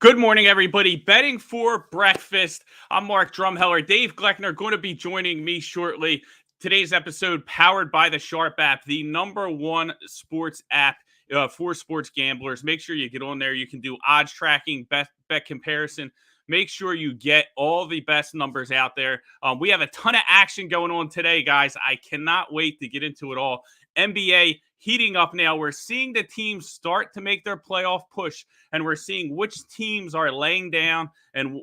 Good morning, everybody. Betting for breakfast. I'm Mark Drumheller. Dave Gleckner going to be joining me shortly. Today's episode powered by the Sharp app, the number one sports app for sports gamblers. Make sure you get on there. You can do odds tracking, bet comparison. Make sure you get all the best numbers out there. We have a ton of action going on today, guys. I cannot wait to get into it all. NBA heating up now. We're seeing the teams start to make their playoff push, and we're seeing which teams are laying down and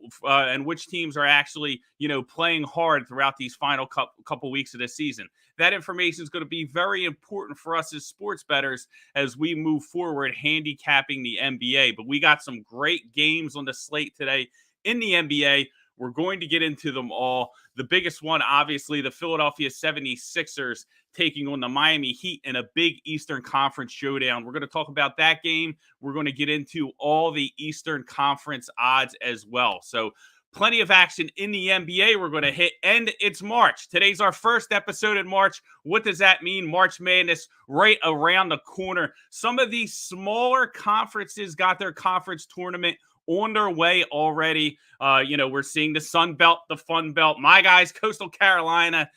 which teams are actually, playing hard throughout these final couple weeks of the season. That information is going to be very important for us as sports bettors as we move forward handicapping the NBA. But we got some great games on the slate today in the NBA. We're going to get into them all. The biggest one, obviously, the Philadelphia 76ers taking on the Miami Heat in a big Eastern Conference showdown. We're going to talk about that game. We're going to get into all the Eastern Conference odds as well. So plenty of action in the NBA we're going to hit, and it's March. Today's our first episode in March. What does that mean? March Madness right around the corner. Some of these smaller conferences got their conference tournament on their way already. We're seeing the Sun Belt, the Fun Belt. My guys, Coastal Carolina,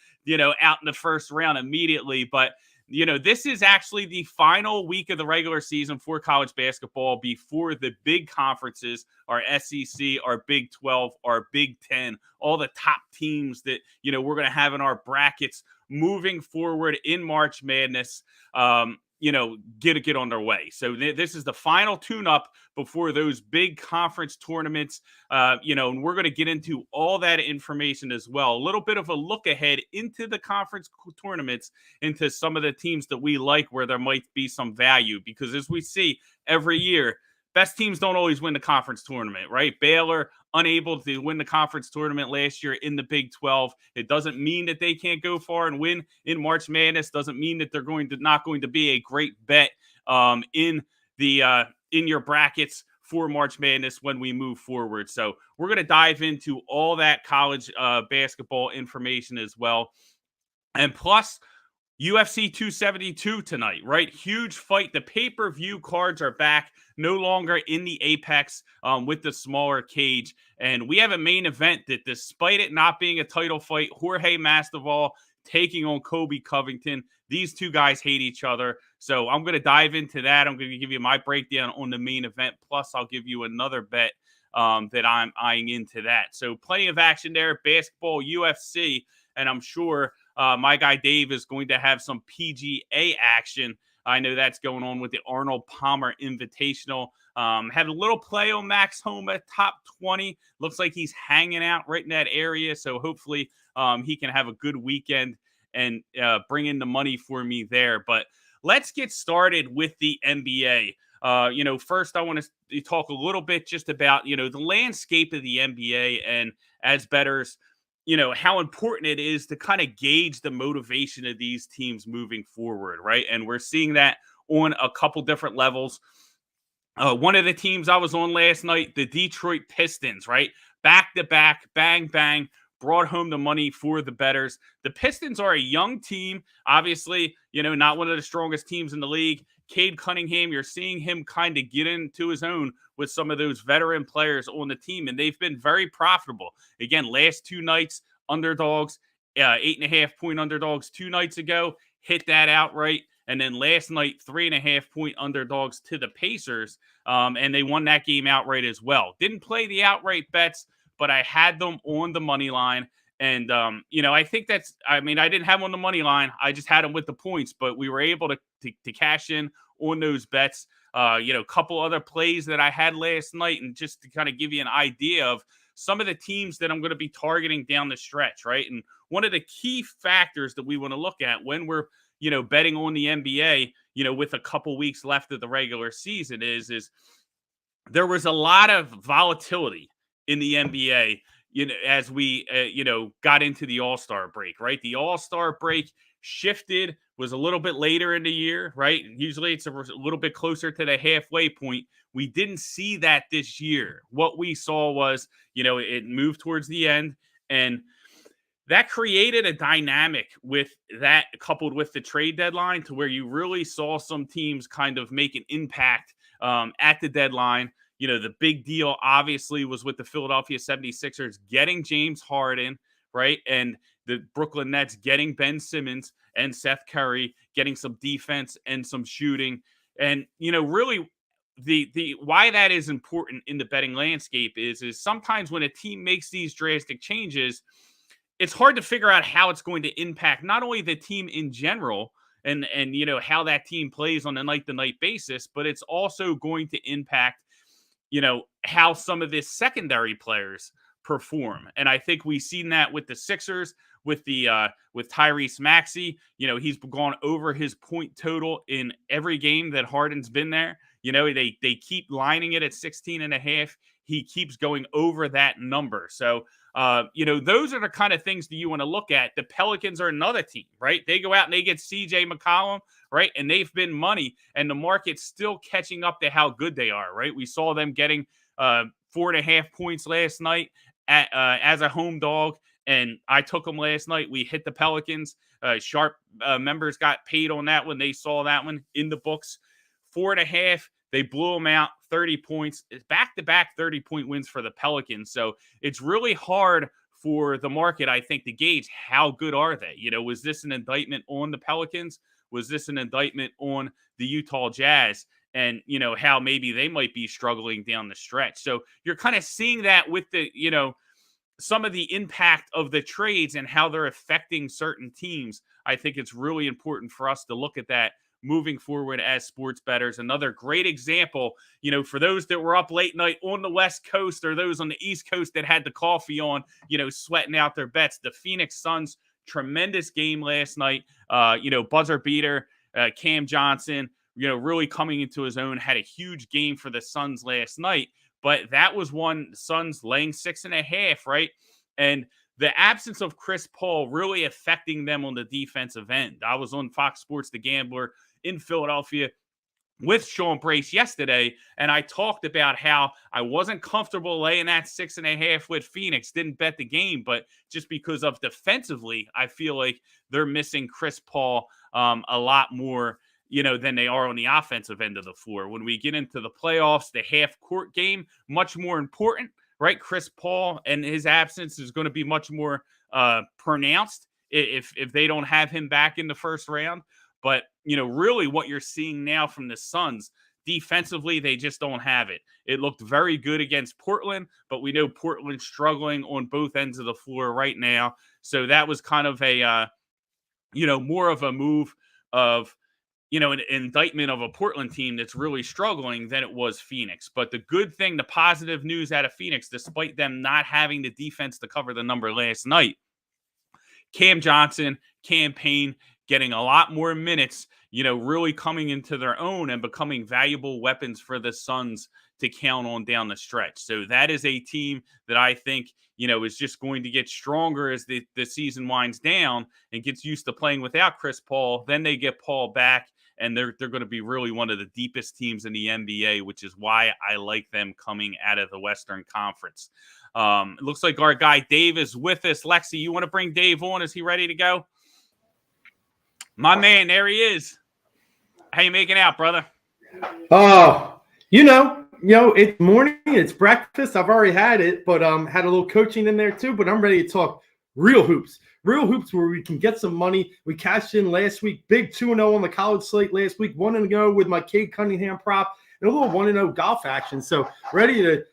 out in the first round immediately. But, this is actually the final week of the regular season for college basketball before the big conferences, our SEC, our Big 12, our Big 10, all the top teams that, we're going to have in our brackets moving forward in March Madness. Get on their way. So this is the final tune-up before those big conference tournaments, and we're going to get into all that information as well. A little bit of a look ahead into the conference tournaments, into some of the teams that we like where there might be some value, because as we see every year, best teams don't always win the conference tournament, right? Baylor unable to win the conference tournament last year in the Big 12. It doesn't mean that they can't go far and win in March Madness. Doesn't mean that they're not going to be a great bet in your brackets for March Madness when we move forward. So we're going to dive into all that college basketball information as well. And plus, UFC 272 tonight, right? Huge fight. The pay-per-view cards are back, no longer in the Apex with the smaller cage. And we have a main event that, despite it not being a title fight, Jorge Masvidal taking on Kobe Covington. These two guys hate each other. So I'm going to dive into that. I'm going to give you my breakdown on the main event. Plus, I'll give you another bet that I'm eyeing into that. So plenty of action there. Basketball, UFC, and I'm sure my guy Dave is going to have some PGA action. I know that's going on with the Arnold Palmer Invitational. Had a little play on Max Homa, top 20. Looks like he's hanging out right in that area. So hopefully he can have a good weekend and bring in the money for me there. But let's get started with the NBA. First I want to talk a little bit just about, the landscape of the NBA, and as bettors, how important it is to kind of gauge the motivation of these teams moving forward, right? And we're seeing that on a couple different levels. One of the teams I was on last night, the Detroit Pistons, right? Back to back, bang, bang, brought home the money for the bettors. The Pistons are a young team, obviously, not one of the strongest teams in the league. Cade Cunningham, you're seeing him kind of get into his own with some of those veteran players on the team, and they've been very profitable. Again, last two nights, underdogs, 8.5-point underdogs 2 nights ago, hit that outright. And then last night, 3.5-point underdogs to the Pacers, and they won that game outright as well. Didn't play the outright bets, but I had them on the money line. And, I think I didn't have them on the money line. I just had them with the points, but we were able to cash in on those bets. A couple other plays that I had last night, and just to kind of give you an idea of some of the teams that I'm going to be targeting down the stretch, right? And one of the key factors that we want to look at when we're, betting on the NBA, with a couple weeks left of the regular season is there was a lot of volatility in the NBA, as we, got into the All-Star break, right? The All-Star break shifted, was a little bit later in the year, right? Usually it's a little bit closer to the halfway point. We didn't see that this year. What we saw was, it moved towards the end, and that created a dynamic with that, coupled with the trade deadline, to where you really saw some teams kind of make an impact at the deadline. the big deal obviously was with the Philadelphia 76ers getting James Harden, right? And the Brooklyn Nets getting Ben Simmons and Seth Curry, getting some defense and some shooting. And, really the why that is important in the betting landscape is sometimes when a team makes these drastic changes, it's hard to figure out how it's going to impact not only the team in general and how that team plays on a night to night basis, but it's also going to impact how some of the secondary players perform. And I think we've seen that with the Sixers, with Tyrese Maxey. He's gone over his point total in every game that Harden's been there. They keep lining it at 16.5. He keeps going over that number. So, those are the kind of things that you want to look at. The Pelicans are another team, right? They go out and they get CJ McCollum, right? And they've been money, and the market's still catching up to how good they are, right? We saw them getting 4.5 points last night as a home dog, and I took them last night. We hit the Pelicans. Sharp members got paid on that when they saw that one in the books. 4.5. They blew them out, 30 points. It's back-to-back 30-point wins for the Pelicans. So it's really hard for the market, I think, to gauge how good are they. Was this an indictment on the Pelicans? Was this an indictment on the Utah Jazz? And, how maybe they might be struggling down the stretch. So you're kind of seeing that with the, some of the impact of the trades and how they're affecting certain teams. I think it's really important for us to look at that moving forward as sports bettors. Another great example, for those that were up late night on the West Coast or those on the East Coast that had the coffee on, sweating out their bets, the Phoenix Suns, tremendous game last night. Buzzer beater, Cam Johnson, really coming into his own, had a huge game for the Suns last night. But that was one, Suns laying 6.5, right? And the absence of Chris Paul really affecting them on the defensive end. I was on Fox Sports The Gambler in Philadelphia with Sean Brace yesterday, and I talked about how I wasn't comfortable laying that 6.5 with Phoenix. Didn't bet the game, but just because of defensively, I feel like they're missing Chris Paul a lot more, than they are on the offensive end of the floor. When we get into the playoffs, the half-court game, much more important, right? Chris Paul and his absence is going to be much more pronounced if they don't have him back in the first round. But, really what you're seeing now from the Suns, defensively, they just don't have it. It looked very good against Portland, but we know Portland's struggling on both ends of the floor right now. So that was kind of a, more of a move of, an indictment of a Portland team that's really struggling than it was Phoenix. But the good thing, the positive news out of Phoenix, despite them not having the defense to cover the number last night, Cam Johnson, Cam Payne getting a lot more minutes, really coming into their own and becoming valuable weapons for the Suns to count on down the stretch. So that is a team that I think, is just going to get stronger as the season winds down and gets used to playing without Chris Paul. Then they get Paul back, and they're going to be really one of the deepest teams in the NBA, which is why I like them coming out of the Western Conference. It looks like our guy Dave is with us. Lexi, you want to bring Dave on? Is he ready to go? My man, there he is. How you making out, brother? Oh, it's morning, it's breakfast. I've already had it, but had a little coaching in there too. But I'm ready to talk real hoops where we can get some money. We cashed in last week, big 2-0 on the college slate last week, 1-0 with my Cade Cunningham prop, and a little 1-0 golf action. So ready to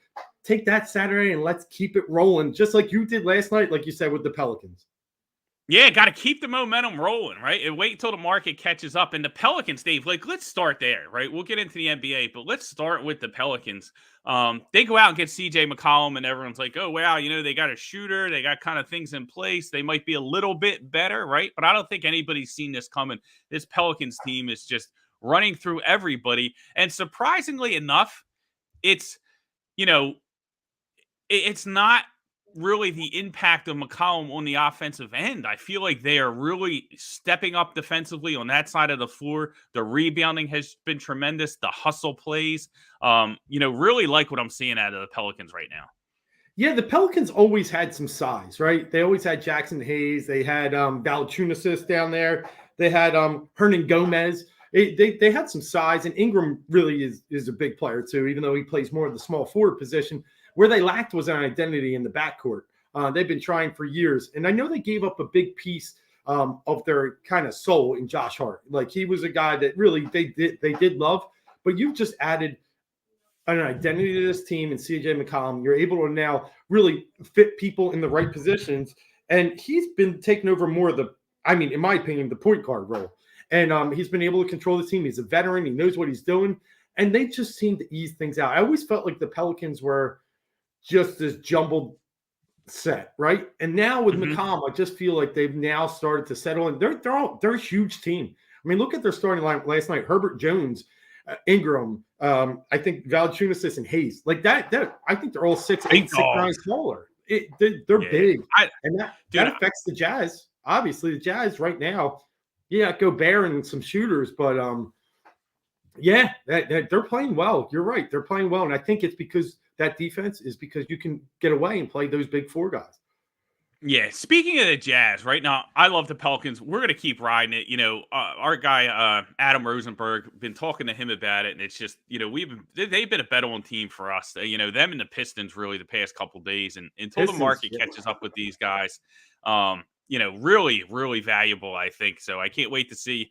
take that Saturday and let's keep it rolling, just like you did last night, like you said, with the Pelicans. Yeah, got to keep the momentum rolling, right? And wait until the market catches up. And the Pelicans, Dave, let's start there, right? We'll get into the NBA, but let's start with the Pelicans. They go out and get CJ McCollum, and everyone's like, oh, wow, they got a shooter. They got kind of things in place. They might be a little bit better, right? But I don't think anybody's seen this coming. This Pelicans team is just running through everybody. And surprisingly enough, it's not really the impact of McCollum on the offensive end. I feel like they are really stepping up defensively on that side of the floor. The rebounding has been tremendous. The hustle plays, really like what I'm seeing out of the Pelicans right now. Yeah, the Pelicans always had some size, right? They always had Jackson Hayes. They had Valanciunas down there. They had Hernan Gomez. They had some size, and Ingram really is a big player too, even though he plays more of the small forward position. Where they lacked was an identity in the backcourt. They've been trying for years, and I know they gave up a big piece of their kind of soul in Josh Hart. Like, he was a guy that really they did love, but you've just added an identity to this team and CJ McCollum. You're able to now really fit people in the right positions, and he's been taking over more of the, I mean, in my opinion, the point guard role. And he's been able to control the team. He's a veteran. He knows what he's doing, and they just seem to ease things out. I always felt like the Pelicans were just this jumbled set, right? And now with McCollum, I just feel like they've now started to settle in. They're a huge team. I mean, look at their starting line last night: Herbert Jones, Ingram, I think Valanciunas and Hayes. Like that. I think they're all 6'8", 6'9" smaller. They're big, and that affects the Jazz. Obviously, the Jazz right now, Gobert and some shooters, but they're playing well. You're right, they're playing well, and I think it's because that defense is because you can get away and play those big four guys. Yeah, speaking of the Jazz, right now, I love the Pelicans. We're going to keep riding it. Our guy, Adam Rosenberg, been talking to him about it, and it's just, they've been a bet-on team for us. Them and the Pistons really the past couple days, and until the market catches up with these guys, really, really valuable, I think. So I can't wait to see,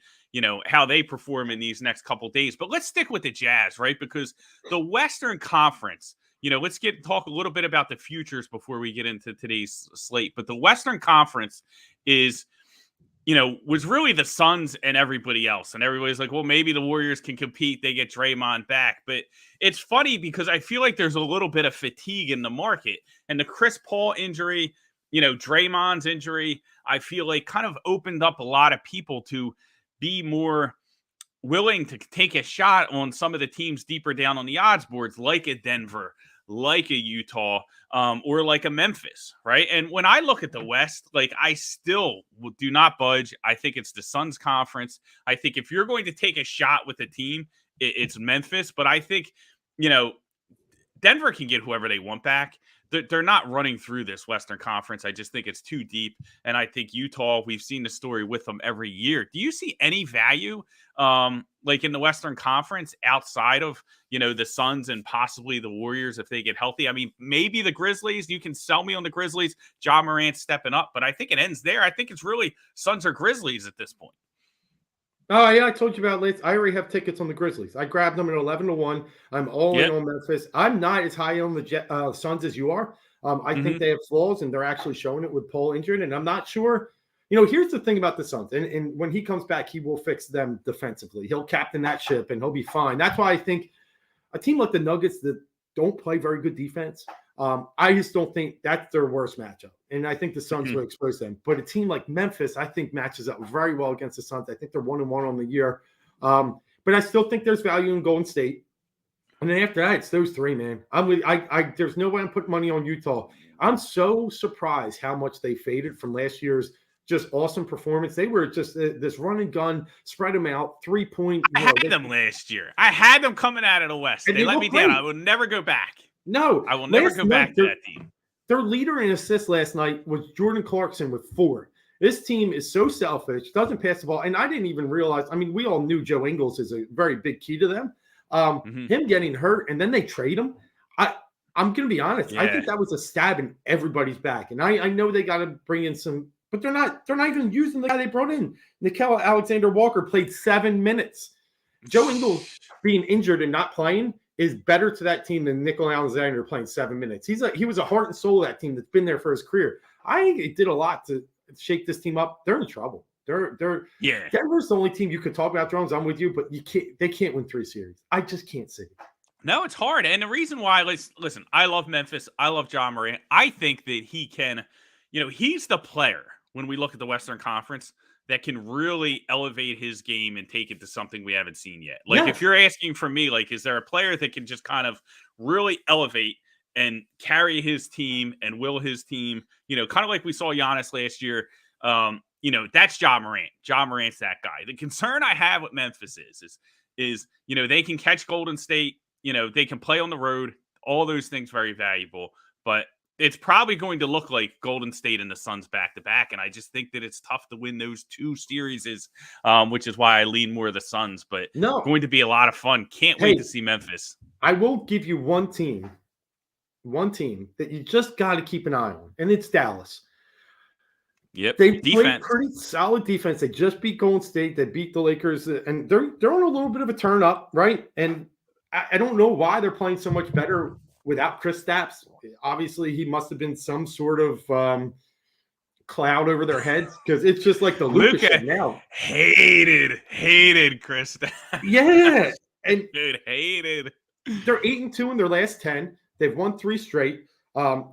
how they perform in these next couple days. But let's stick with the Jazz, right? Because the Western Conference, let's talk a little bit about the futures before we get into today's slate. But the Western Conference was really the Suns and everybody else. And everybody's like, well, maybe the Warriors can compete. They get Draymond back. But it's funny because I feel like there's a little bit of fatigue in the market. And the Chris Paul injury, Draymond's injury, I feel like kind of opened up a lot of people to be more willing to take a shot on some of the teams deeper down on the odds boards, like a Denver, like a Utah, or like a Memphis, right? And when I look at the West, like, I still do not budge. I think it's the Suns conference. I think if you're going to take a shot with a team, it's Memphis. But I think, Denver can get whoever they want back. They're not running through this Western Conference. I just think it's too deep. And I think Utah, we've seen the story with them every year. Do you see any value like in the Western Conference outside of, the Suns and possibly the Warriors if they get healthy? I mean, maybe the Grizzlies. You can sell me on the Grizzlies. Ja Morant stepping up. But I think it ends there. I think it's really Suns or Grizzlies at this point. Oh, yeah, I told you about it. I already have tickets on the Grizzlies. I grabbed them at 11-1. I'm all in on Memphis. I'm not as high on the Suns as you are. I think they have flaws, and they're actually showing it with Paul injured. And I'm not sure. Here's the thing about the Suns. And when he comes back, he will fix them defensively. He'll captain that ship, and he'll be fine. That's why I think a team like the Nuggets that don't play very good defense, I just don't think that's their worst matchup. And I think the Suns will expose them. But a team like Memphis, I think, matches up very well against the Suns. I think they're 1-1 on the year. But I still think there's value in Golden State. And then after that, it's those three, man. There's no way I'm putting money on Utah. I'm so surprised how much they faded from last year's just awesome performance. They were just this run and gun, spread them out, 3-point. I had them last year. I had them coming out of the West. They let me down. I will never go back. No, I will never go back to that team. Their leader in assists last night was Jordan Clarkson with 4. This team is so selfish, doesn't pass the ball. And I didn't even realize, we all knew Joe Ingles is a very big key to them. Him getting hurt, and then they trade him. I'm going to be honest. I think that was a stab in everybody's back. And I know they got to bring in some, but they're not even using the guy they brought in. Nickeil Alexander-Walker played 7 minutes. Joe Ingles being injured and not playing is better to that team than Nickeil Alexander playing 7 minutes. He was a heart and soul of that team that's been there for his career. I think it did a lot to shake this team up. They're in trouble. Denver's the only team you could talk about, Drones. I'm with you, but they can't win 3 series. I just can't see it. No, it's hard. And the reason why, listen, I love Memphis. I love Ja Morant. I think that he can, he's the player when we look at the Western Conference that can really elevate his game and take it to something we haven't seen yet. If you're asking for me, is there a player that can just kind of really elevate and carry his team and will his team, kind of like we saw Giannis last year, that's Ja Morant. Ja Morant's that guy. The concern I have with Memphis is they can catch Golden State, they can play on the road, all those things very valuable, but it's probably going to look like Golden State and the Suns back to back. And I just think that it's tough to win those two series, which is why I lean more of the Suns. But No. going to be a lot of fun. Can't wait to see Memphis. I will give you one team that you just got to keep an eye on, and it's Dallas. Yep. They played pretty solid defense. They just beat Golden State. They beat the Lakers, and they're on a little bit of a turn up, right? And I don't know why they're playing so much better without Kristaps. Obviously, he must have been some sort of cloud over their heads, because it's just like the Luka now. Hated Kristaps. Yeah, and dude, hated. They're 8-2 in their last 10. They've won 3 straight.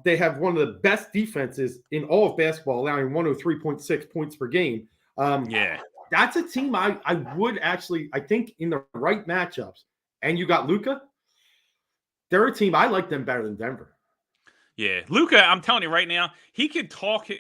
They have one of the best defenses in all of basketball, allowing 103.6 points per game. That's a team I would actually, I think, in the right matchups, and you got Luka, they're a team I like them better than Denver. Yeah, Luka, I'm telling you right now, he could talk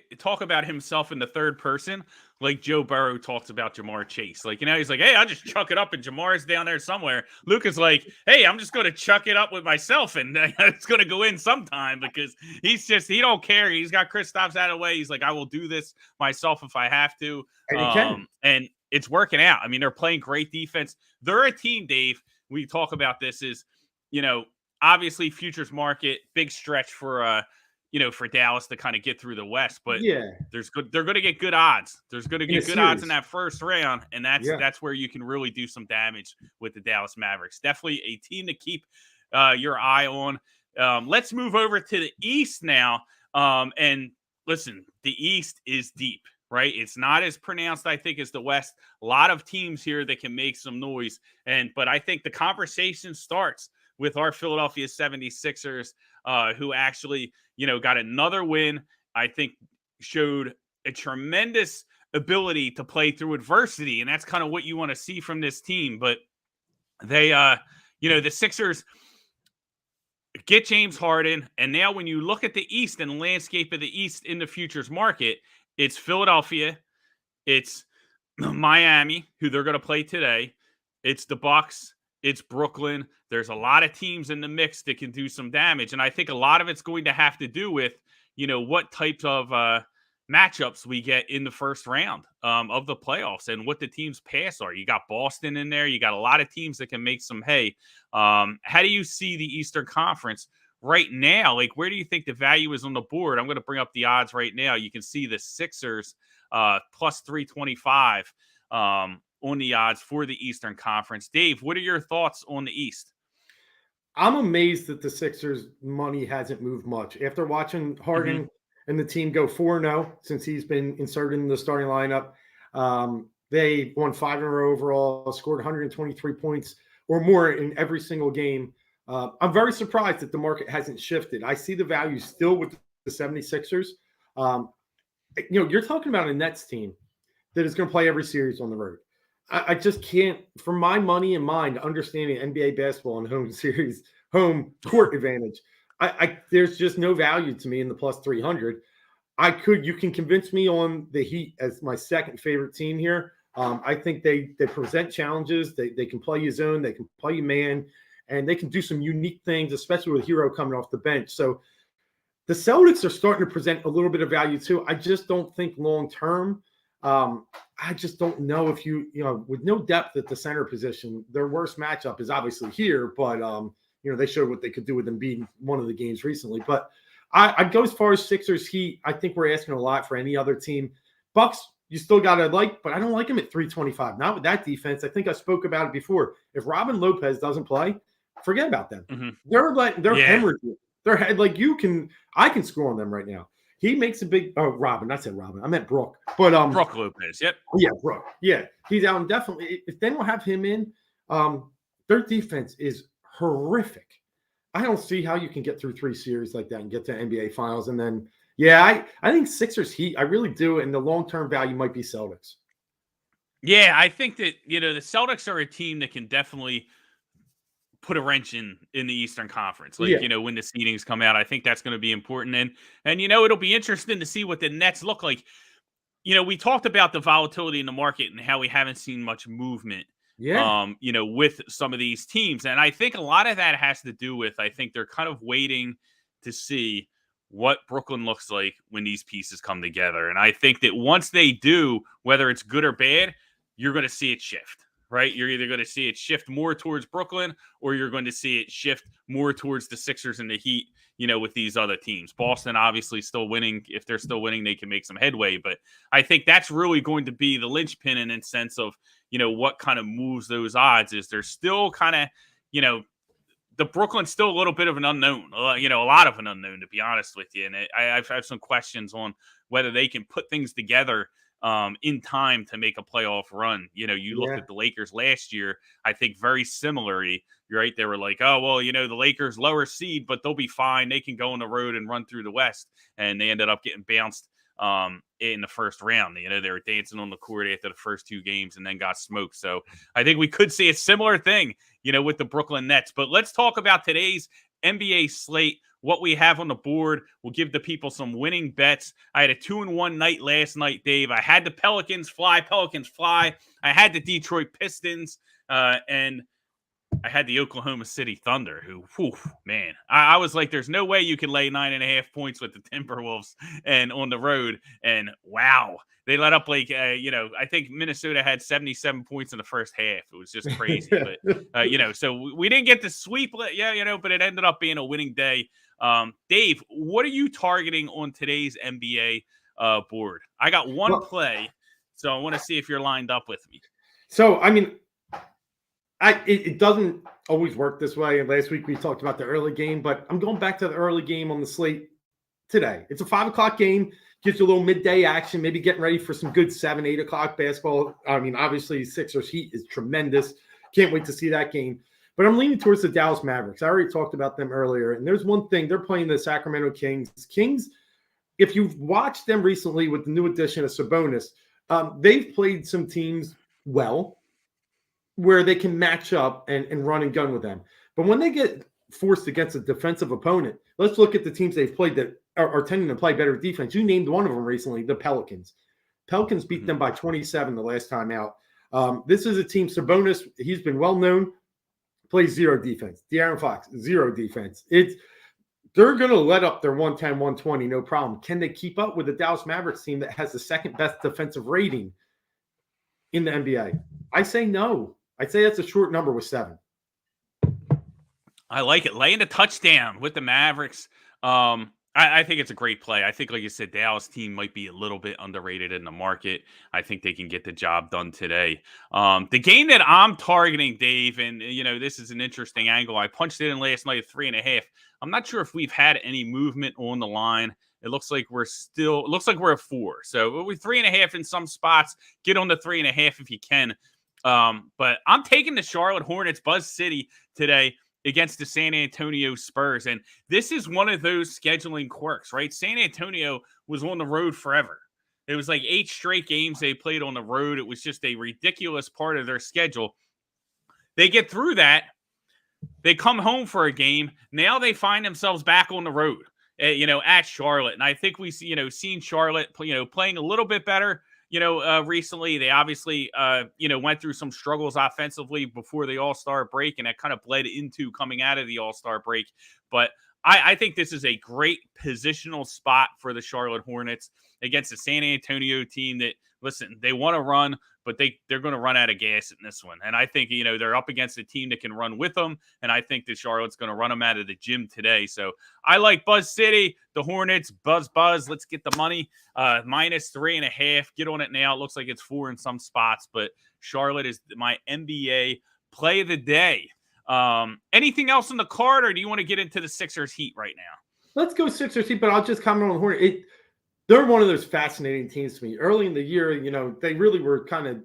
about himself in the third person like Joe Burrow talks about Jamar Chase. Like, he's like, hey, I'll just chuck it up and Jamar's down there somewhere. Luka's like, hey, I'm just going to chuck it up with myself and it's going to go in sometime, because he don't care. He's got Kristaps out of the way. He's like, I will do this myself if I have to. And he can. And it's working out. I mean, they're playing great defense. They're a team, Dave. We talk about this is, obviously futures market, big stretch for for Dallas to kind of get through the West, but they're going to get good odds. There's going to get good odds in that first round, and that's where you can really do some damage with the Dallas Mavericks. Definitely a team to keep your eye on. Let's move over to the East now. And listen, the East is deep, right? It's not as pronounced, I think, as the West. A lot of teams here that can make some noise, but I think the conversation starts with our Philadelphia 76ers, who actually, got another win. I think showed a tremendous ability to play through adversity, and that's kind of what you want to see from this team. But they, the Sixers get James Harden, and now when you look at the East and the landscape of the East in the futures market, it's Philadelphia, it's Miami, who they're going to play today, it's the Bucks, it's Brooklyn. There's a lot of teams in the mix that can do some damage. And I think a lot of it's going to have to do with, what types of matchups we get in the first round of the playoffs and what the team's paths are. You got Boston in there. You got a lot of teams that can make some hay. How do you see the Eastern Conference right now? Like, where do you think the value is on the board? I'm going to bring up the odds right now. You can see the Sixers plus 325 on the odds for the Eastern Conference. Dave, what are your thoughts on the East? I'm amazed that the Sixers' money hasn't moved much. After watching Harden and the team go 4-0 since he's been inserted in the starting lineup, they won 5 in a row overall, scored 123 points or more in every single game. I'm very surprised that the market hasn't shifted. I see the value still with the 76ers. You're talking about a Nets team that is going to play every series on the road. I just can't, for my money and mind, understanding NBA basketball and home court advantage. There's just no value to me in the plus 300. You can convince me on the Heat as my second favorite team here. I think they present challenges. They can play you zone, they can play you man, and they can do some unique things, especially with Hero coming off the bench. So the Celtics are starting to present a little bit of value too. I just don't think long term. I just don't know if with no depth at the center position, their worst matchup is obviously here, but they showed what they could do with them beating one of the games recently. But I'd go as far as Sixers, Heat. I think we're asking a lot for any other team. Bucks, you still got to but I don't like them at 325. Not with that defense. I think I spoke about it before. If Robin Lopez doesn't play, forget about them. Mm-hmm. They're hemorrhaging. I can score on them right now. He makes a big Robin. I said Robin. I meant Brooke. But Brooke Lopez. Yep. Yeah, Brooke. Yeah. He's out indefinitely. If they don't have him in, their defense is horrific. I don't see how you can get through 3 series like that and get to NBA finals. And then I think Sixers Heat, I really do. And the long-term value might be Celtics. Yeah, I think that, the Celtics are a team that can definitely put a wrench in the Eastern Conference. When the seedings come out, I think that's going to be important. And it'll be interesting to see what the Nets look like. We talked about the volatility in the market and how we haven't seen much movement, with some of these teams. And I think a lot of that has to do with, I think they're kind of waiting to see what Brooklyn looks like when these pieces come together. And I think that once they do, whether it's good or bad, you're going to see it shift, right? You're either going to see it shift more towards Brooklyn, or you're going to see it shift more towards the Sixers and the Heat, with these other teams. Boston obviously still winning. If they're still winning, they can make some headway. But I think that's really going to be the linchpin in the sense of, what kind of moves those odds is. They're still kind of, the Brooklyn's still a little bit of an unknown, a lot of an unknown, to be honest with you. And I've had some questions on whether they can put things together in time to make a playoff run. You looked at the Lakers last year, I think very similarly, right? They were like, oh, well, the Lakers lower seed, but they'll be fine. They can go on the road and run through the West. And they ended up getting bounced in the first round. They were dancing on the court after the first 2 games and then got smoked. So I think we could see a similar thing, with the Brooklyn Nets. But let's talk about today's NBA slate, what we have on the board. We'll give the people some winning bets. I had a 2-1 night last night, Dave. I had the Pelicans fly. I had the Detroit Pistons, and I had the Oklahoma City Thunder, who, man, I was like, there's no way you can lay 9.5 points with the Timberwolves and on the road. And wow, they let up I think Minnesota had 77 points in the first half. It was just crazy. But, so we didn't get the sweep, but it ended up being a winning day. Dave, what are you targeting on today's NBA board? I got one play, so I want to see if you're lined up with me. So, it doesn't always work this way. And last week we talked about the early game, but I'm going back to the early game on the slate today. It's a 5 o'clock game, gives you a little midday action, maybe getting ready for some good 7, 8 o'clock basketball. Obviously Sixers Heat is tremendous. Can't wait to see that game. But I'm leaning towards the Dallas Mavericks. I already talked about them earlier. And there's one thing, they're playing the Sacramento Kings. Kings, if you've watched them recently with the new addition of Sabonis, they've played some teams well, where they can match up and run and gun with them. But when they get forced against a defensive opponent, let's look at the teams they've played that are tending to play better defense. You named one of them recently, the Pelicans. Pelicans beat them by 27 the last time out. This is a team, Sabonis, he's been well-known, plays 0 defense. De'Aaron Fox, 0 defense. They're going to let up their 110, 120, no problem. Can they keep up with the Dallas Mavericks team that has the second best defensive rating in the NBA? I say no. I'd say that's a short number with 7. I like it. Laying a touchdown with the Mavericks. I think it's a great play. I think, like you said, Dallas team might be a little bit underrated in the market. I think they can get the job done today. The game that I'm targeting, Dave, and this is an interesting angle. I punched it in last night at 3.5. I'm not sure if we've had any movement on the line. It looks like we're at 4. So we're 3.5 in some spots. Get on the 3.5 if you can. But I'm taking the Charlotte Hornets, Buzz City today against the San Antonio Spurs. And this is one of those scheduling quirks, right? San Antonio was on the road forever. It was like 8 straight games they played on the road. It was just a ridiculous part of their schedule. They get through that. They come home for a game. Now they find themselves back on the road, at Charlotte. And I think we see, seen Charlotte, playing a little bit better. Recently they obviously, went through some struggles offensively before the All-Star break, and that kind of bled into coming out of the All-Star break. But I think this is a great positional spot for the Charlotte Hornets against the San Antonio team that, listen, they want to run, but they're going to run out of gas in this one. And I think, they're up against a team that can run with them. And I think that Charlotte's going to run them out of the gym today. So I like Buzz City, the Hornets, buzz. Let's get the money. Minus 3.5. Get on it now. It looks like it's 4 in some spots, but Charlotte is my NBA play of the day. Anything else on the card, or do you want to get into the Sixers Heat right now? Let's go Sixers Heat, but I'll just comment on the Hornets. They're one of those fascinating teams to me. Early in the year, they really were kind of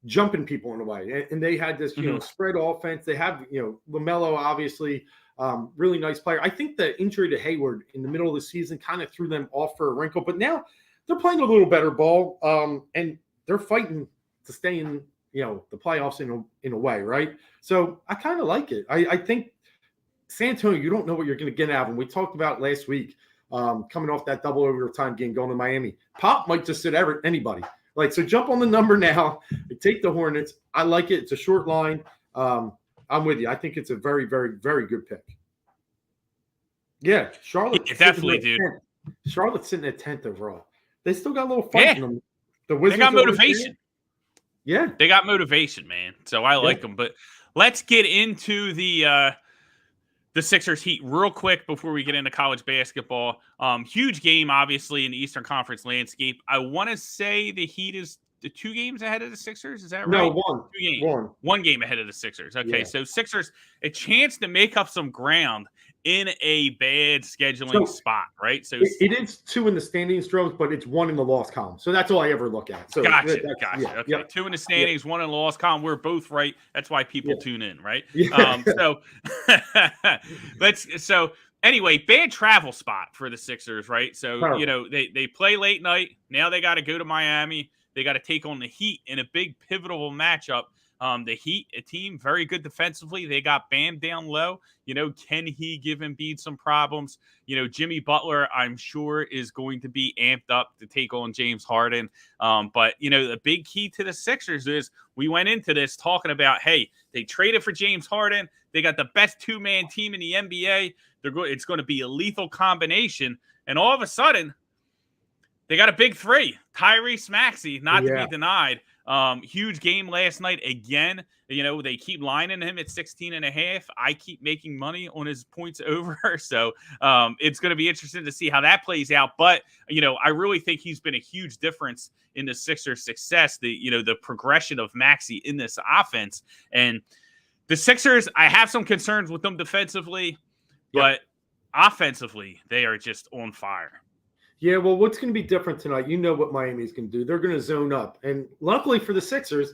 jumping people in a way. And they had this, spread offense. They have, LaMelo, obviously, really nice player. I think the injury to Hayward in the middle of the season kind of threw them off for a wrinkle. But now they're playing a little better ball, and they're fighting to stay in, the playoffs in a way, right? So I kind of like it. I think San Antonio, you don't know what you're going to get out of them. We talked about last week. Coming off that double overtime game going to Miami. Pop might just sit anybody. So jump on the number now. Take the Hornets. I like it. It's a short line. I'm with you. I think it's a very, very, very good pick. Yeah, Charlotte. Yeah, definitely, dude. Charlotte's sitting at 10th overall. They still got a little fight in them. The They Wizards got motivation. Yeah. They got motivation, man. So I like them. But let's get into the Sixers Heat real quick before we get into college basketball. Huge game, obviously, in the Eastern Conference landscape. I want to say the Heat is the 2 games ahead of the Sixers. Is that right? No, one. 2 games. One game ahead of the Sixers. Okay, so Sixers, a chance to make up some ground in a bad scheduling spot, right? So it is 2 in the standings, Strokes, but it's 1 in the loss column. So that's all I ever look at. So gotcha. Okay, 2 in the standings, 1 in the loss column. We're both right. That's why people tune in, right? So anyway, bad travel spot for the Sixers, right? So they play late night. Now they got to go to Miami. They got to take on the Heat in a big pivotal matchup. The Heat, a team very good defensively. They got Bam down low. Can he give Embiid some problems? Jimmy Butler, I'm sure, is going to be amped up to take on James Harden. But the big key to the Sixers is we went into this talking about, hey, they traded for James Harden. They got the best 2-man team in the NBA. It's going to be a lethal combination. And all of a sudden, they got a big 3. Tyrese Maxey, not to be denied. Huge game last night again. They keep lining him at 16.5. I keep making money on his points over. So it's going to be interesting to see how that plays out. But, I really think he's been a huge difference in the Sixers' success, the progression of Maxey in this offense. And the Sixers, I have some concerns with them defensively, but offensively, they are just on fire. Yeah, well, what's going to be different tonight? You know what Miami's going to do. They're going to zone up. And luckily for the Sixers,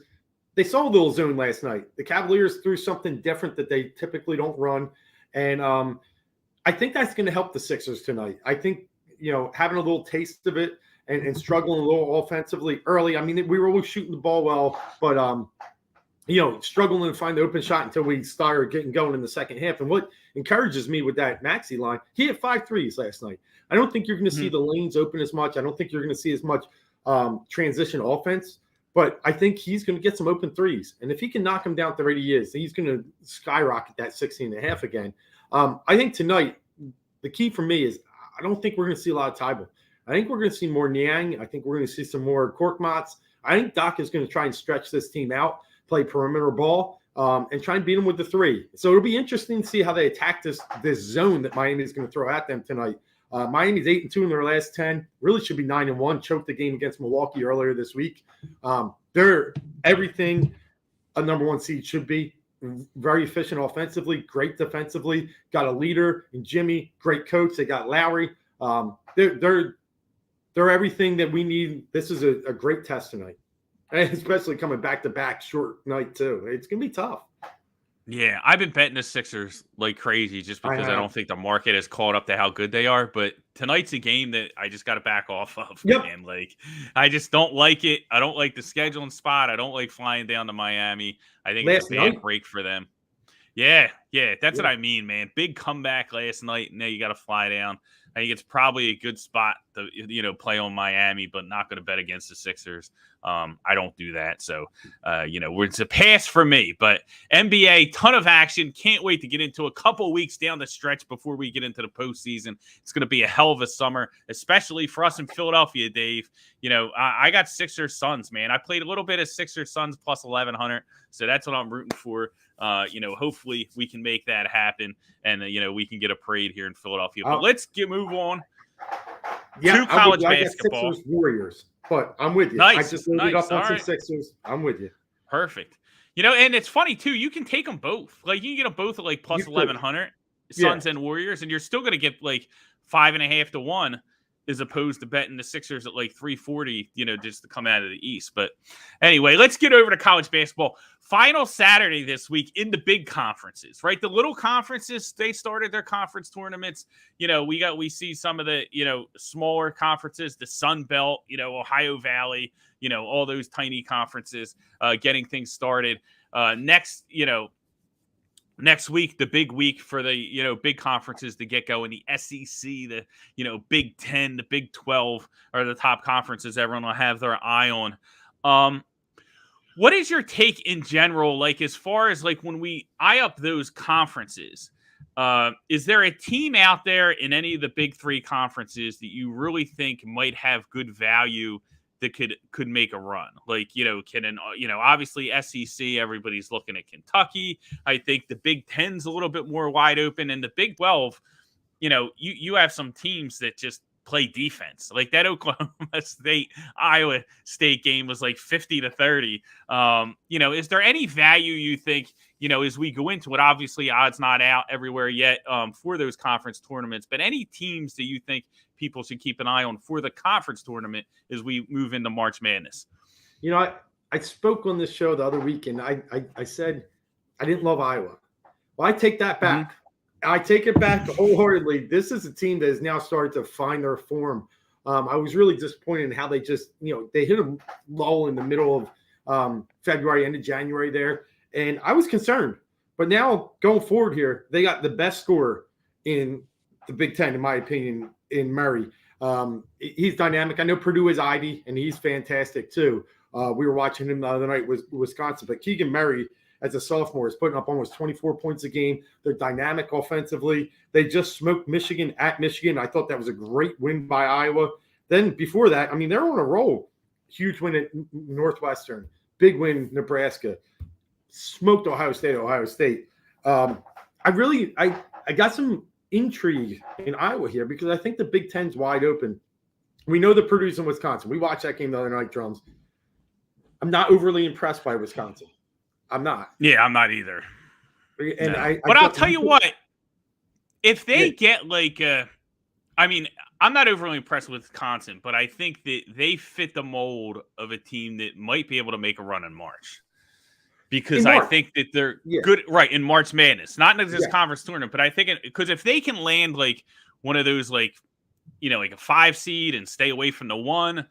they saw a little zone last night. The Cavaliers threw something different that they typically don't run. And I think that's going to help the Sixers tonight. I think, having a little taste of it and struggling a little offensively early. I mean, we were always shooting the ball well, but, struggling to find the open shot until we started getting going in the second half. And what encourages me with that Maxey line, he hit 5 threes last night. I don't think you're going to see the lanes open as much. I don't think you're going to see as much transition offense, but I think he's going to get some open threes. And if he can knock him down to 30 years, he's going to skyrocket that 16.5 again. I think tonight, the key for me is I don't think we're going to see a lot of Tybal. I think we're going to see more Niang. I think we're going to see some more Korkmaz. I think Doc is going to try and stretch this team out, play perimeter ball, and try and beat them with the 3. So it'll be interesting to see how they attack this zone that Miami is going to throw at them tonight. Miami's 8-2 in their last 10. Really should be 9-1. Choked the game against Milwaukee earlier this week. They're everything a number 1 seed should be. Very efficient offensively, great defensively. Got a leader in Jimmy, great coach. They got Lowry. They're everything that we need. This is a great test tonight, and especially coming back to back short night too. It's gonna be tough. Yeah, I've been betting the Sixers like crazy just because I don't think the market has caught up to how good they are. But tonight's a game that I just got to back off of. Man. Like, I just don't like it. I don't like the scheduling spot. I don't like flying down to Miami. I think it's a bad break for them. Yeah, that's what I mean, man. Big comeback last night. Now you got to fly down. I think it's probably a good spot to, play on Miami, but not going to bet against the Sixers. I don't do that. So, it's a pass for me. But NBA, ton of action. Can't wait to get into a couple weeks down the stretch before we get into the postseason. It's going to be a hell of a summer, especially for us in Philadelphia, Dave. I got Sixers Suns, man. I played a little bit of Sixers Suns plus 1,100. So that's what I'm rooting for. Hopefully we can make that happen and, we can get a parade here in Philadelphia. But let's move on to college basketball. Sixers Warriors, but I'm with you. Nice, I just loaded up on some right. Sixers. I'm with you. Perfect. And it's funny, too. You can take them both. Like, you can get them both at, like, plus 1,100, Suns and Warriors, and you're still going to get, like, 5.5 to 1 as opposed to betting the Sixers at, like, 340, just to come out of the East. But anyway, let's get over to college basketball. Final Saturday this week in the big conferences, right? The little conferences, they started their conference tournaments. We see some of the, smaller conferences, the Sun Belt, Ohio Valley, all those tiny conferences getting things started. Next week, the big week for the, big conferences to get going, the SEC, the, Big 10, the Big 12 are the top conferences everyone will have their eye on. What is your take in general, like as far as like when we eye up those conferences, Is there a team out there in any of the big three conferences that you really think might have good value that could make a run? Like, obviously SEC, everybody's looking at Kentucky. I think the Big Ten's a little bit more wide open, and the Big 12, you have some teams that just play defense. Like that Oklahoma State Iowa State game was like 50-30. Is there any value you think, as we go into it? Obviously, odds not out everywhere yet for those conference tournaments, but any teams that you think people should keep an eye on for the conference tournament as we move into March Madness? I spoke on this show the other week, and I said I didn't love Iowa. Well, I take that back. Mm-hmm. I take it back wholeheartedly. This is a team that has now started to find their form. I was really disappointed in how they just, they hit a lull in the middle of February, end of January there. And I was concerned. But now going forward here, they got the best scorer in the Big Ten, in my opinion, in Murray. He's dynamic. I know Purdue is Ivy, and he's fantastic too. We were watching him the other night with Wisconsin. But Keegan Murray, as a sophomore, is putting up almost 24 points a game. They're dynamic offensively. They just smoked Michigan at Michigan. I thought that was a great win by Iowa. Then before that, they're on a roll. Huge win at Northwestern. Big win Nebraska. Smoked Ohio State. I got some intrigue in Iowa here because I think the Big Ten's wide open. We know the Purdue's in Wisconsin. We watched that game the other night, Drums. I'm not overly impressed by Wisconsin. I'm not. Yeah, I'm not either. And no. But I'll tell you what, if they get I'm not overly impressed with Wisconsin, but I think that they fit the mold of a team that might be able to make a run in March. Because I think that they're good, right, in March Madness. Not in this conference tournament, but I think because if they can land like one of those like a 5 seed and stay away from the 1,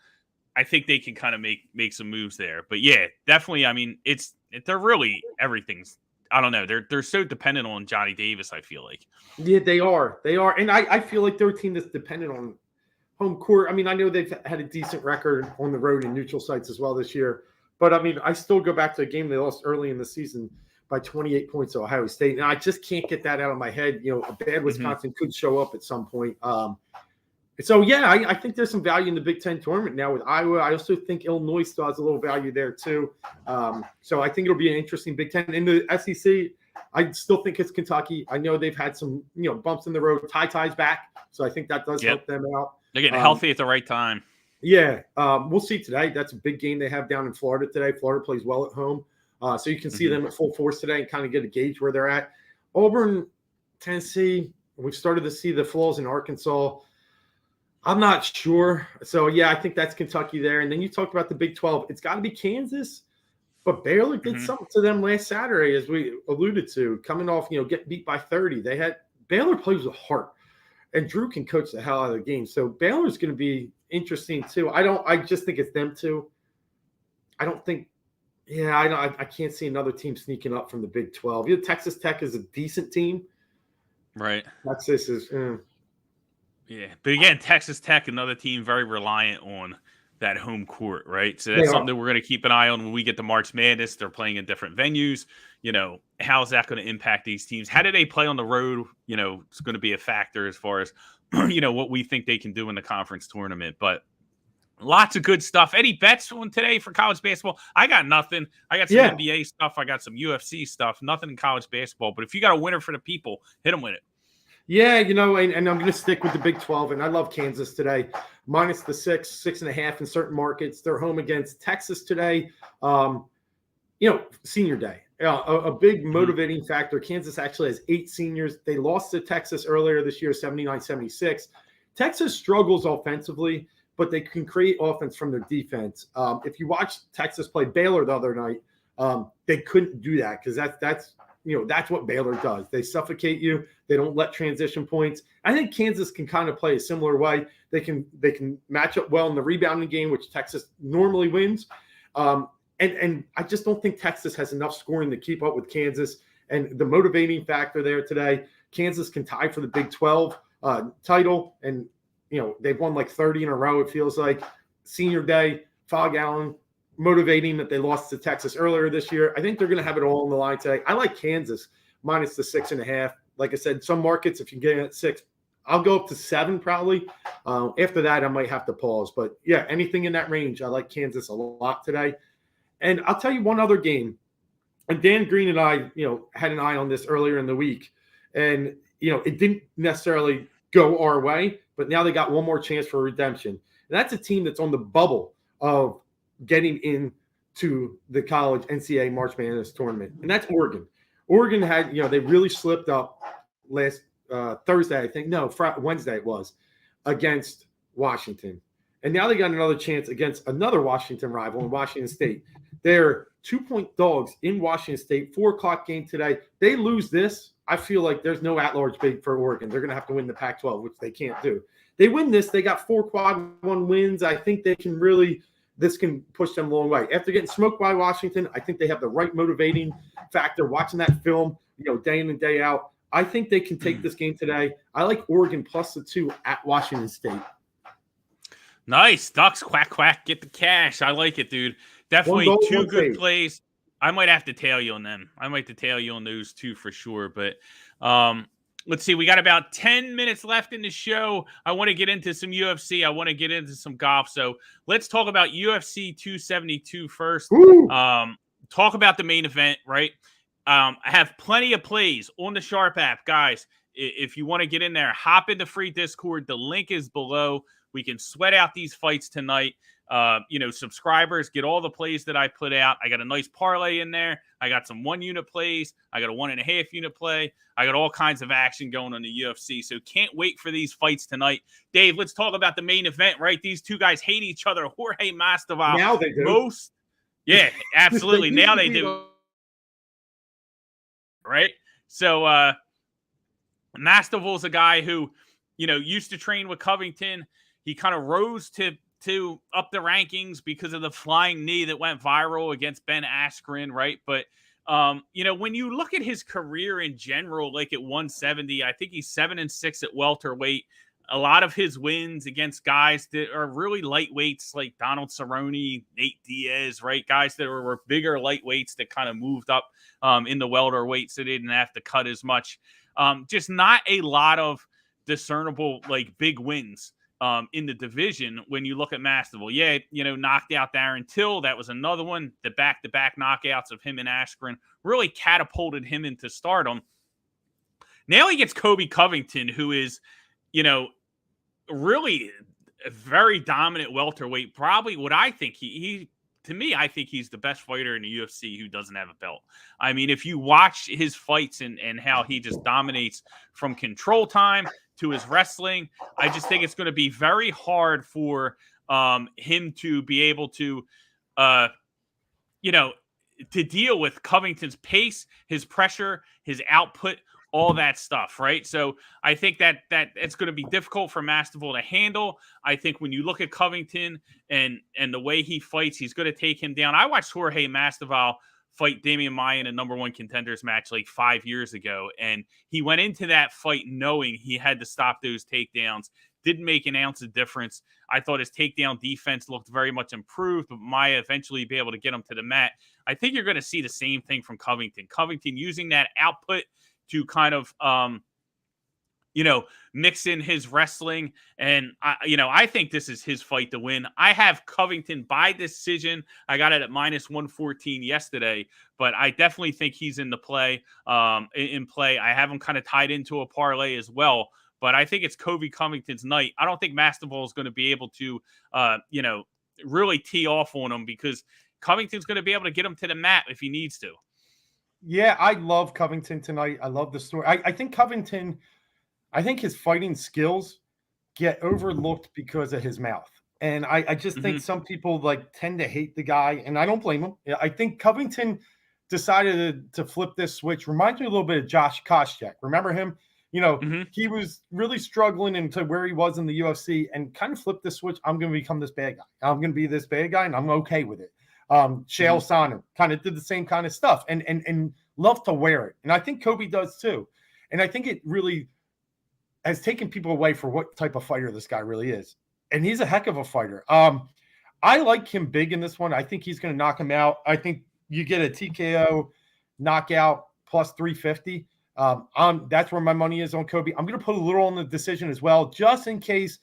I think they can kind of make some moves there. But yeah, definitely. They're really everything's. I don't know. They're so dependent on Johnny Davis. I feel like. Yeah, they are, and I feel like they're a team that's dependent on home court. I know they've had a decent record on the road and neutral sites as well this year. But I still go back to a game they lost early in the season by 28 points to Ohio State, and I just can't get that out of my head. A bad Wisconsin could show up at some point. So, I think there's some value in the Big Ten tournament now with Iowa. I also think Illinois still has a little value there, too. So I think it'll be an interesting Big Ten. In the SEC, I still think it's Kentucky. I know they've had some, bumps in the road. Ty's back, so I think that does help them out. They're getting healthy at the right time. Yeah, we'll see today. That's a big game they have down in Florida today. Florida plays well at home. So you can see them at full force today and kind of get a gauge where they're at. Auburn, Tennessee, we've started to see the flaws in Arkansas. I'm not sure. So, I think that's Kentucky there. And then you talked about the Big 12. It's got to be Kansas. But Baylor did something to them last Saturday, as we alluded to, coming off, getting beat by 30. Baylor plays with heart. And Drew can coach the hell out of the game. So Baylor's going to be interesting, too. I just think it's them, too. I don't think – I can't see another team sneaking up from the Big 12. Texas Tech is a decent team. Right. Texas is Yeah, but again, Texas Tech, another team very reliant on that home court, right? So that's something that we're going to keep an eye on when we get to March Madness. They're playing in different venues. How is that going to impact these teams? How do they play on the road? It's going to be a factor as far as, what we think they can do in the conference tournament. But lots of good stuff. Any bets on today for college basketball? I got nothing. I got some NBA stuff. I got some UFC stuff. Nothing in college basketball. But if you got a winner for the people, hit them with it. Yeah, and I'm going to stick with the Big 12, and I love Kansas today. Minus the 6.5 in certain markets. They're home against Texas today. Senior day. A big motivating factor. Kansas actually has 8 seniors. They lost to Texas earlier this year, 79-76. Texas struggles offensively, but they can create offense from their defense. If you watch Texas play Baylor the other night, they couldn't do that because that's what Baylor does. They suffocate you. They don't let transition points. I think Kansas can kind of play a similar way. They can match up well in the rebounding game, which Texas normally wins. And I just don't think Texas has enough scoring to keep up with Kansas. And the motivating factor there today, Kansas can tie for the Big 12 title. And, they've won like 30 in a row, it feels like. Senior day, Fog Allen, motivating that they lost to Texas earlier this year. I think they're going to have it all on the line today. I like Kansas minus the 6.5. like I said, some markets, if you get in at 6, I'll go up to 7 probably. After that, I might have to pause. But yeah, anything in that range, I like Kansas a lot today. And I'll tell you one other game. And Dan Green and I, had an eye on this earlier in the week. And, it didn't necessarily go our way, but now they got one more chance for redemption. And that's a team that's on the bubble of getting into the college NCAA March Madness tournament. And that's Oregon. Oregon had, they really slipped up last Thursday, I think. No, Wednesday it was, against Washington. And now they got another chance against another Washington rival in Washington State. They're 2-point dogs in Washington State, 4:00 game today. They lose this, I feel like there's no at-large bid for Oregon. They're going to have to win the Pac-12, which they can't do. They win this, they got 4 quad 1 wins. I think they can this can push them a long way. After getting smoked by Washington, I think they have the right motivating factor. Watching that film, day in and day out, I think they can take this game today. I like Oregon plus the 2 at Washington State. Nice. Ducks, quack, quack, get the cash. I like it, dude. Definitely 2 good plays. I might have to tail you on them. I might have to tail you on those 2 for sure. But let's see. We got about 10 minutes left in the show. I want to get into some UFC. I want to get into some golf. So let's talk about UFC 272 first. Talk about the main event, right? I have plenty of plays on the Sharp app. Guys, if you want to get in there, hop into free Discord. The link is below. We can sweat out these fights tonight. Subscribers get all the plays that I put out. I got a nice parlay in there. I got some 1-unit plays. I got a 1.5-unit play. I got all kinds of action going on the UFC. So can't wait for these fights tonight. Dave, let's talk about the main event, right? These 2 guys hate each other. Jorge Masvidal. Now they do. Yeah, absolutely. Now they do. Right? So Masvidal's a guy who, used to train with Covington. He kind of rose to up the rankings because of the flying knee that went viral against Ben Askren, right? But, when you look at his career in general, like at 170, I think he's 7-6 at welterweight. A lot of his wins against guys that are really lightweights like Donald Cerrone, Nate Diaz, right? Guys that were bigger lightweights that kind of moved up in the welterweight so they didn't have to cut as much. Just not a lot of discernible, like, big wins in the division when you look at Masvidal. Yeah, knocked out Darren Till. That was another one. The back-to-back knockouts of him and Askren really catapulted him into stardom. Now he gets Kobe Covington, who is, really a very dominant welterweight. Probably what I think I think he's the best fighter in the UFC who doesn't have a belt. I mean, if you watch his fights and how he just dominates from control time to his wrestling, I just think it's going to be very hard for him to be able to, to deal with Covington's pace, his pressure, his output, all that stuff, right? So I think that it's going to be difficult for Masvidal to handle. I think when you look at Covington and the way he fights, he's going to take him down. I watched Jorge Masvidal fight Damian Maia in a number 1 contenders match like 5 years ago, and he went into that fight knowing he had to stop those takedowns. Didn't make an ounce of difference. I thought his takedown defense looked very much improved, but Maia eventually be able to get him to the mat. I think you're going to see the same thing from Covington. Covington using that output to kind of, mix in his wrestling. And, I think this is his fight to win. I have Covington by decision. I got it at -114 yesterday, but I definitely think he's in the play. In play, I have him kind of tied into a parlay as well. But I think it's Kobe Covington's night. I don't think Masvidal is going to be able to, really tee off on him because Covington's going to be able to get him to the mat if he needs to. Yeah, I love Covington tonight. I love the story. I think Covington, I think his fighting skills get overlooked because of his mouth. And I just think some people tend to hate the guy, and I don't blame him. I think Covington decided to flip this switch. Reminds me a little bit of Josh Koscheck. Remember him? He was really struggling into where he was in the UFC and kind of flipped the switch. I'm going to become this bad guy. I'm going to be this bad guy, and I'm okay with it. Chael Sonnen kind of did the same kind of stuff and love to wear it. And I think Kobe does too. And I think it really has taken people away for what type of fighter this guy really is. And he's a heck of a fighter. I like him big in this one. I think he's going to knock him out. I think you get a TKO knockout plus 350. That's where my money is on Kobe. I'm going to put a little on the decision as well, just in case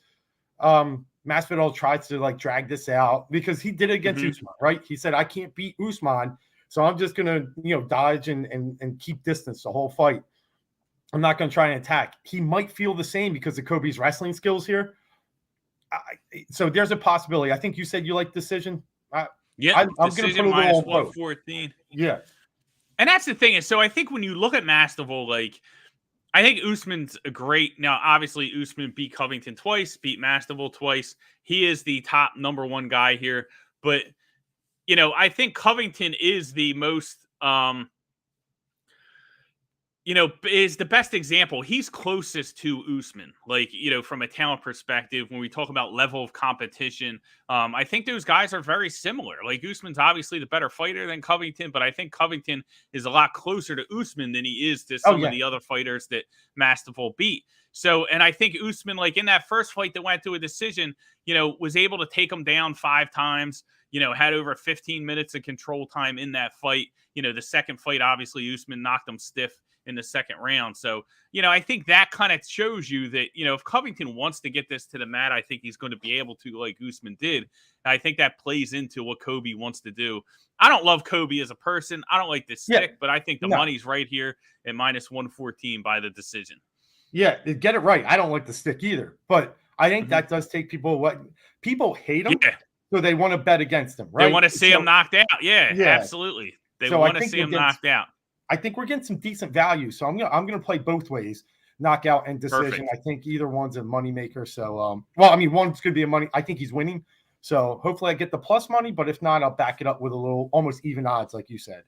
Masvidal tries to like drag this out, because he did it against Usman, right? He said, I can't beat Usman, so I'm just going to, dodge and keep distance the whole fight. I'm not going to try and attack. He might feel the same because of Kobe's wrestling skills here. So there's a possibility. I think you said you like decision. Yeah, I'm going to put a little minus on 114. Yeah. And that's the thing is, so I think when you look at Masvidal, like, I think Usman's a great. Now, obviously, Usman beat Covington twice, beat Masvidal twice. He is the top number one guy here. But, I think Covington is the most, is the best example. He's closest to Usman, like, from a talent perspective, when we talk about level of competition. I think those guys are very similar. Like, Usman's obviously the better fighter than Covington, but I think Covington is a lot closer to Usman than he is to some of the other fighters that Masvidal beat. So, and I think Usman, like in that first fight that went to a decision, was able to take him down 5 times, had over 15 minutes of control time in that fight. The second fight, obviously, Usman knocked him stiff in the second round. So, I think that kind of shows you that, if Covington wants to get this to the mat, I think he's going to be able to, like Usman did. And I think that plays into what Kobe wants to do. I don't love Kobe as a person. I don't like this stick, but I think the money's right here at minus 114 by the decision. Yeah, get it right. I don't like the stick either, but I think that does take people what people hate him, so they want to bet against him, right? They want to see him knocked out. Yeah, absolutely. They want to see him knocked out. I think we're getting some decent value, so I'm gonna play both ways, knockout and decision. Perfect. I think either one's a moneymaker. So, one's gonna be a money. I think he's winning, so hopefully I get the plus money. But if not, I'll back it up with a little almost even odds, like you said.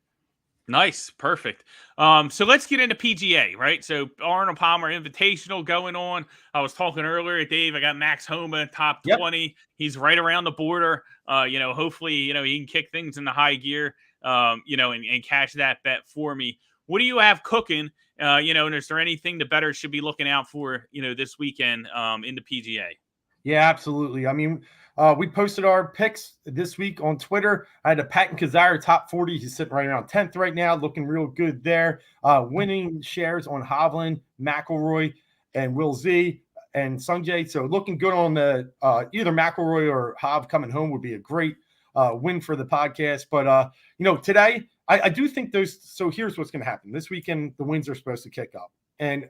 Nice, perfect. So let's get into PGA, right? So Arnold Palmer Invitational going on. I was talking earlier, Dave. I got Max Homa top 20. He's right around the border. Hopefully, he can kick things into high gear. And cash that bet for me. What do you have cooking? And is there anything the bettors should be looking out for, this weekend in the PGA? Yeah, absolutely. We posted our picks this week on Twitter. I had a Patton Kizzire top 40. He's sitting right around 10th right now, looking real good there. Winning shares on Hovland, McIlroy, and Will Z and Sungjae. So looking good on the either McIlroy or Hov coming home would be a great win for the podcast. But, today I do think so here's what's going to happen. This weekend, the winds are supposed to kick up. And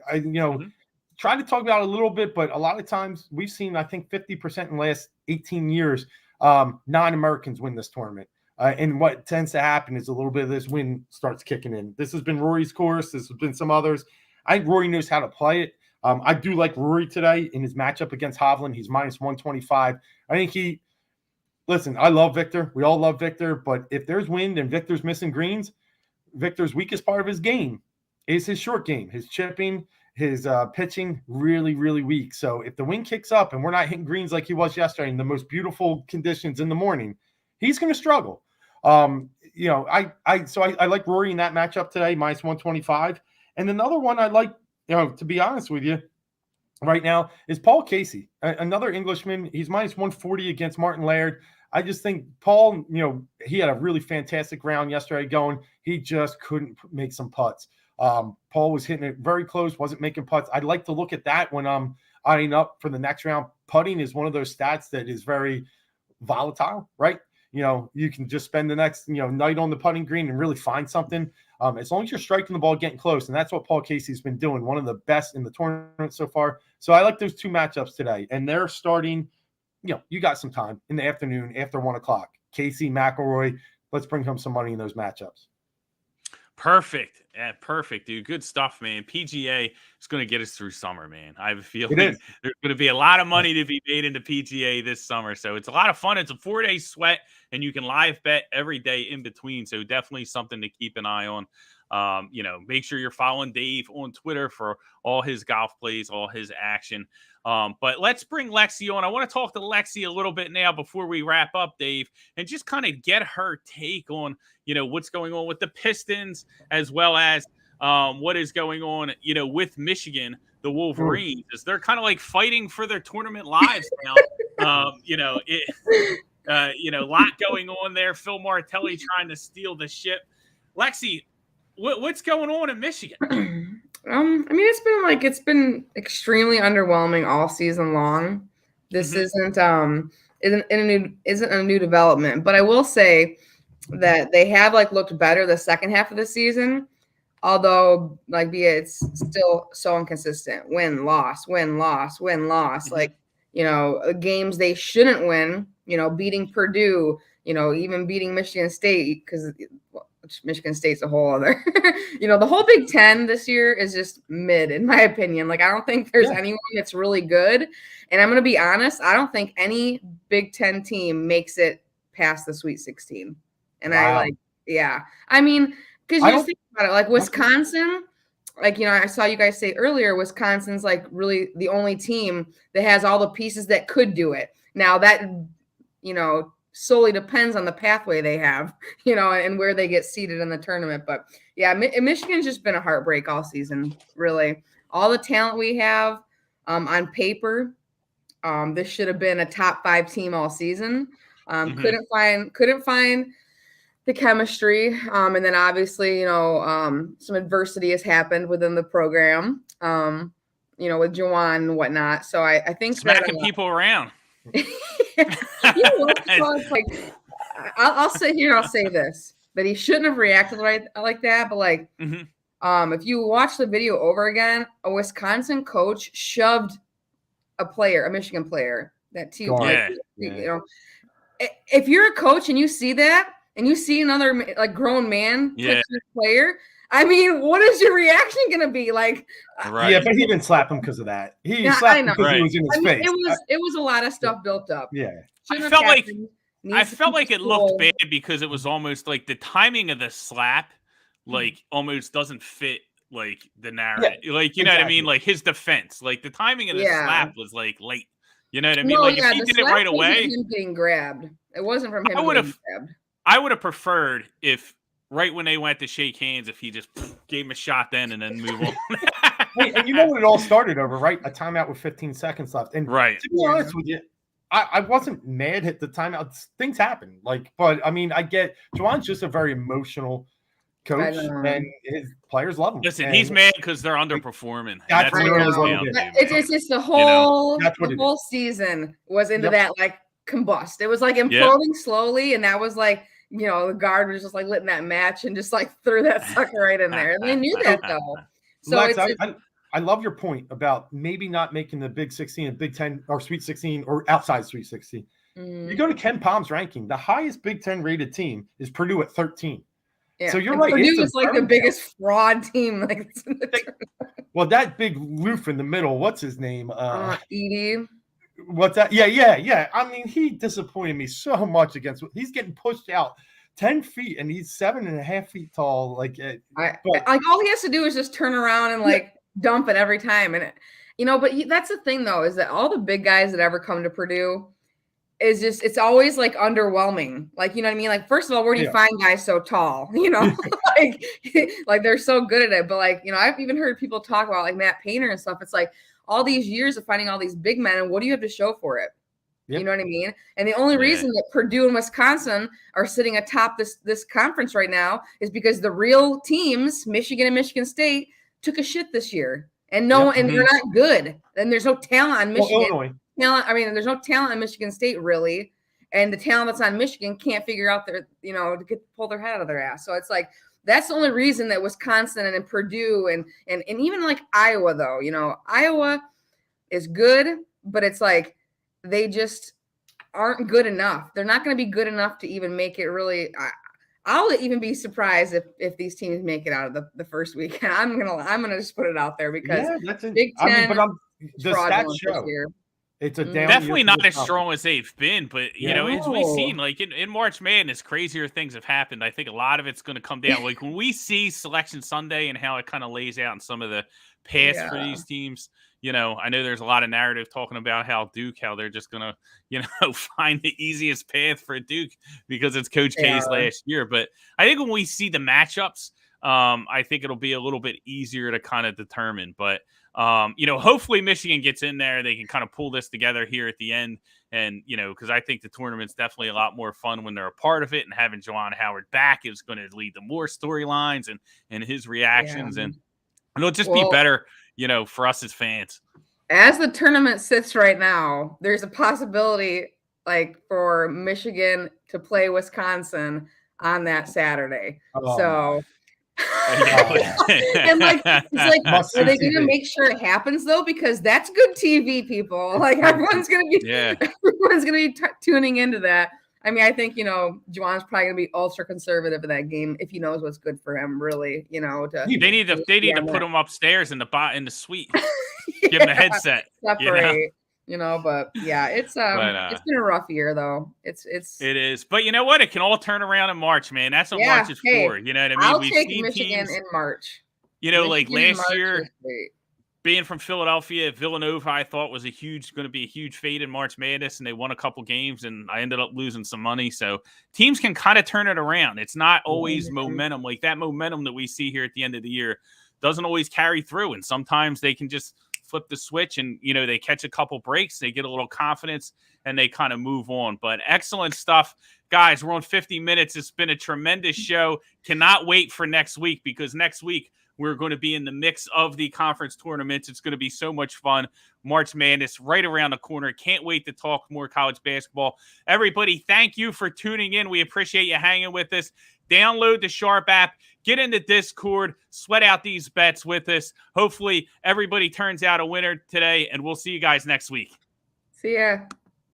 try to talk about it a little bit, but a lot of times we've seen, I think 50% in the last 18 years, non-Americans win this tournament. And what tends to happen is a little bit of this wind starts kicking in. This has been Rory's course. This has been some others. I think Rory knows how to play it. I do like Rory today in his matchup against Hovland. He's minus 125. I think listen, I love Victor. We all love Victor. But if there's wind and Victor's missing greens, Victor's weakest part of his game is his short game, his chipping, his pitching, really, really weak. So if the wind kicks up and we're not hitting greens like he was yesterday in the most beautiful conditions in the morning, he's going to struggle. I like Rory in that matchup today, minus 125. And another one I like, to be honest with you, right now is Paul Casey, another Englishman. He's minus 140 against Martin Laird. I just think Paul, he had a really fantastic round yesterday going. He just couldn't make some putts. Paul was hitting it very close, wasn't making putts. I'd like to look at that when I'm eyeing up for the next round. Putting is one of those stats that is very volatile, right? You can just spend the next, night on the putting green and really find something. As long as you're striking the ball, getting close. And that's what Paul Casey's been doing. One of the best in the tournament so far. So I like those two matchups today. And they're starting, you got some time in the afternoon after 1:00. Casey, McIlroy, let's bring home some money in those matchups. Perfect. Yeah, perfect, dude. Good stuff, man. PGA is going to get us through summer, man. I have a feeling there's going to be a lot of money to be made into PGA this summer. So it's a lot of fun. It's a 4-day sweat, and you can live bet every day in between. So definitely something to keep an eye on. Make sure you're following Dave on Twitter for all his golf plays, all his action. But let's bring Lexi on. I want to talk to Lexi a little bit now before we wrap up, Dave, and just kind of get her take on, what's going on with the Pistons, as well as what is going on, with Michigan, the Wolverines, as they're kind of like fighting for their tournament lives now. A lot going on there. Phil Martelli trying to steal the ship. Lexi, what's going on in Michigan? It's been extremely underwhelming all season long. This isn't a new development, but I will say that they have looked better the second half of the season. Although it's still so inconsistent. Win, loss, win, loss, win, loss. Games they shouldn't win. Beating Purdue. Even beating Michigan State because Michigan State's a whole other. The whole Big Ten this year is just mid, in my opinion. I don't think there's anyone that's really good. And I'm going to be honest, I don't think any Big Ten team makes it past the Sweet 16. And Wow. Because you just think about it, Wisconsin, I saw you guys say earlier, Wisconsin's really the only team that has all the pieces that could do it. Now that, solely depends on the pathway they have, and where they get seated in the tournament. But yeah, Michigan's just been a heartbreak all season, really. All the talent we have on paper, this should have been a top 5 team all season. Couldn't find the chemistry. And then obviously, some adversity has happened within the program, with Juwan and whatnot. So I think smacking people around. I'll sit here and I'll say this, that he shouldn't have reacted like that. But if you watch the video over again, a Wisconsin coach shoved a Michigan player, that team. If you're a coach and you see that, and you see another grown man touch this player, what is your reaction going to be? Right. Yeah, but he didn't slap him because of that. He slapped him because he was in his face. It was a lot of stuff built up. Yeah. I felt like it looked bad because it was almost the timing of the slap, almost doesn't fit the narrative. You know what I mean? His defense, the timing of the slap was late. You know what I mean? If he did it right away, him getting grabbed. It wasn't from him getting grabbed. I would have preferred if right when they went to shake hands, if he just gave him a shot then and then move on. Hey, and you know what it all started over, right? A timeout with 15 seconds left. And to be honest with you, I wasn't mad at the timeout. Things happen. But I get Juwan's just a very emotional coach, and his players love him. Listen, he's mad because they're underperforming. That's what it's the whole whole season was into that combust. It was imploding slowly, and that was the guard was just letting that match and just threw that sucker right in there. And they knew that though. So Lex, I love your point about maybe not making the Big 16 and Big 10 or Sweet 16 or outside Sweet 16. You go to Ken Palm's ranking, the highest Big 10 rated team is Purdue at 13. Yeah. So you're right. Purdue is the biggest fraud team. Well, that big loof in the middle, what's his name? Edie. What's that? Yeah. He disappointed me so much he's getting pushed out 10 feet and he's 7.5 feet tall. All he has to do is just turn around and dump it every time. And but that's the thing though, is that all the big guys that ever come to Purdue is just, it's always underwhelming. You know what I mean? First of all, where do you find guys so tall? They're so good at it. But I've even heard people talk about Matt Painter and stuff. It's all these years of finding all these big men, and what do you have to show for it? Yep. You know what I mean? And the only reason that Purdue and Wisconsin are sitting atop this conference right now is because the real teams, Michigan and Michigan State, took a shit this year. And and they're not good. And there's no talent on Michigan. There's no talent in Michigan State really. And the talent that's on Michigan can't figure out to pull their head out of their ass. So it's that's the only reason that Wisconsin and Purdue and even Iowa though, Iowa is good, but it's they just aren't good enough. They're not going to be good enough to even make it really. I'll even be surprised if these teams make it out of the first weekend. I'm gonna just put it out there because Big Ten. The stats show it's a down definitely not as strong as they've been, but as we've seen, in March Madness, crazier things have happened. I think a lot of it's going to come down. When we see Selection Sunday and how it kind of lays out in some of the paths for these teams. I know there's a lot of narrative talking about how they're just going to, find the easiest path for Duke because it's Coach K's last year. But I think when we see the matchups, I think it'll be a little bit easier to kind of determine. But, hopefully Michigan gets in there. They can kind of pull this together here at the end. And, because I think the tournament's definitely a lot more fun when they're a part of it. And having Juwan Howard back is going to lead to more storylines and his reactions. And And it'll just be better, for us as fans. As the tournament sits right now, there's a possibility for Michigan to play Wisconsin on that Saturday. So and it's are they going to make sure it happens though? Because that's good TV, people. Everyone's going to be tuning into that. I mean, I think Juwan's probably going to be ultra conservative in that game if he knows what's good for him. Really, they need to put him upstairs in the suite. Give him a headset. Separate. But yeah, it's been a rough year though. It is. But you know what? It can all turn around in March, man. That's what March is for. You know what I mean? I'll take Michigan in March. Last year, being from Philadelphia, Villanova, I thought was going to be a huge fade in March Madness, and they won a couple games, and I ended up losing some money. So teams can kind of turn it around. It's not always momentum. Like that momentum that we see here at the end of the year doesn't always carry through, and sometimes they can just flip the switch and, they catch a couple breaks, they get a little confidence, and they kind of move on. But excellent stuff. Guys, we're on 50 minutes. It's been a tremendous show. Cannot wait for next week, because next week we're going to be in the mix of the conference tournaments. It's going to be so much fun. March Madness right around the corner. Can't wait to talk more college basketball. Everybody, thank you for tuning in. We appreciate you hanging with us. Download the Sharp app. Get into Discord. Sweat out these bets with us. Hopefully, everybody turns out a winner today, and we'll see you guys next week. See ya.